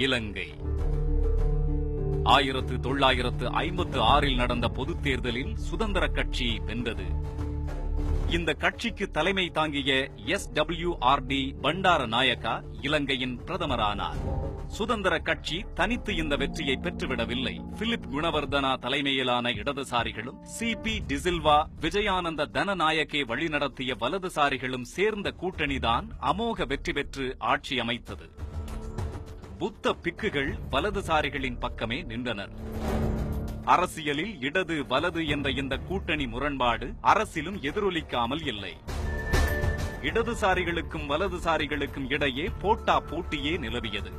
இலங்கை. 1956 நடந்த பொதுத் தேர்தலில் சுதந்திர கட்சி வென்றது. இந்த கட்சிக்கு தலைமை தாங்கிய SWRD பண்டாரநாயக்கா இலங்கையின் பிரதமரானார். சுதந்திர கட்சி தனித்து இந்த வெற்றியை பெற்றுவிடவில்லை. பிலிப் குணவர்தனா தலைமையிலான இடதுசாரிகளும் CP டிசில்வா, விஜயானந்த தனநாயகே வழிநடத்திய வலதுசாரிகளும் சேர்ந்த கூட்டணிதான் அமோக வெற்றி பெற்று ஆட்சி அமைத்தது. புத்த பிக்குகள் வலதுசாரிகளின் பக்கமே நின்றனர். அரசியலில் இடது வலது என்ற இந்த கூட்டணி முரண்பாடு அரசிலும் எதிரொலிக்காமல் இல்லை. இடதுசாரிகளுக்கும் வலதுசாரிகளுக்கும் இடையே போட்டா போட்டியே நிலவியது.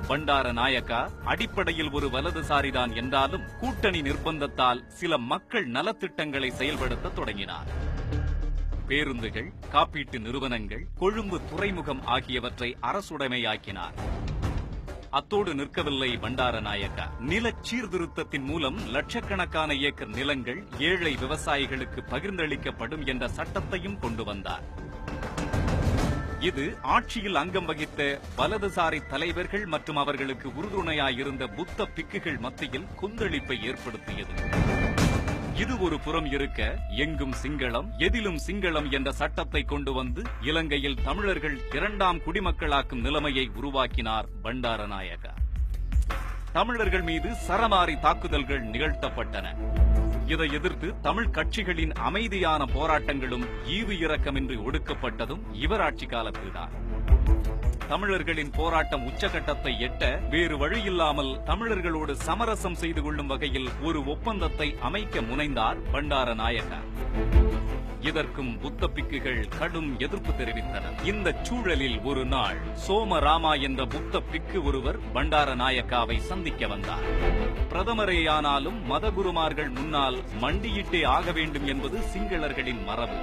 பண்டாரநாயக்கா அடிப்படையில் ஒரு வலதுசாரிதான் என்றாலும் கூட்டணி நிர்பந்தத்தால் சில மக்கள் நலத்திட்டங்களை செயல்படுத்த தொடங்கினார். பேருந்துகள், காப்பீட்டு நிறுவனங்கள், கொழும்பு துறைமுகம் ஆகியவற்றை அரசுடைமையாக்கினார். அத்தோடு நிற்கவில்லை பண்டாரநாயக்கா. நில சீர்திருத்தத்தின் மூலம் லட்சக்கணக்கான ஏக்கர் நிலங்கள் ஏழை விவசாயிகளுக்கு பகிர்ந்தளிக்கப்படும் என்ற சட்டத்தையும் கொண்டு வந்தார். இது ஆட்சியில் அங்கம் வகித்த வலதுசாரி தலைவர்கள் மற்றும் அவர்களுக்கு உறுதுணையாயிருந்த புத்த பிக்குகள் மத்தியில் கொந்தளிப்பை ஏற்படுத்தியது. இது ஒரு புறம் இருக்க, எங்கும் சிங்களம், எதிலும் சிங்களம் என்ற சட்டத்தை கொண்டு வந்து இலங்கையில் தமிழர்கள் இரண்டாம் குடிமக்களாக்கும் நிலைமையை உருவாக்கினார் பண்டாரநாயக்கா. தமிழர்கள் மீது சரமாரி தாக்குதல்கள் நிகழ்த்தப்பட்டன. இதை எதிர்த்து தமிழ் கட்சிகளின் அமைதியான போராட்டங்களும் ஈவு இரக்கமின்றி ஒடுக்கப்பட்டதும் இவர் ஆட்சி காலத்தில்தான். தமிழர்களின் போராட்டம் உச்சகட்டத்தை எட்ட வேறு வழியில்லாமல் தமிழர்களோடு சமரசம் செய்து கொள்ளும் வகையில் ஒரு ஒப்பந்தத்தை அமைக்க முனைந்தார் பண்டாரநாயக்கா. இதற்கும் புத்த பிக்குகள் கடும் எதிர்ப்பு தெரிவித்தனர். இந்த சூழலில் ஒரு நாள் சோமராமா என்ற புத்த பிக்கு ஒருவர் பண்டாரநாயக்காவை சந்திக்க வந்தார். பிரதமரேயானாலும் மதகுருமார்கள் முன்னால் மண்டியிட்டே ஆக வேண்டும் என்பது சிங்களர்களின் மரபு.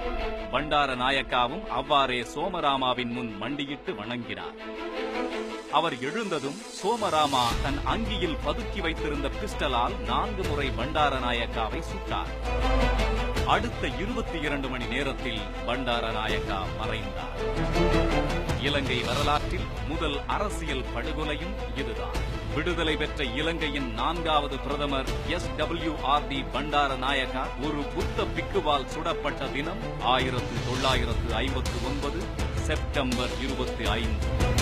பண்டாரநாயக்காவும் அவ்வாறே சோமராமாவின் முன் மண்டியிட்டு வணங்கினார். அவர் எழுந்ததும் சோமராமா தன் அங்கியில் பதுக்கி வைத்திருந்த பிஸ்டலால் 4 முறை பண்டாரநாயக்காவை சுட்டார். அடுத்த 22 மணி நேரத்தில் பண்டாரநாயக்கா மறைந்தார். இலங்கை வரலாற்றில் முதல் அரசியல் படுகொலையும் இதுதான். விடுதலை பெற்ற இலங்கையின் 4வது பிரதமர் SWRD பண்டாரநாயக்கா ஒரு புத்த பிக்குவால் சுடப்பட்ட தினம் 1959 செப்டம்பர் 25.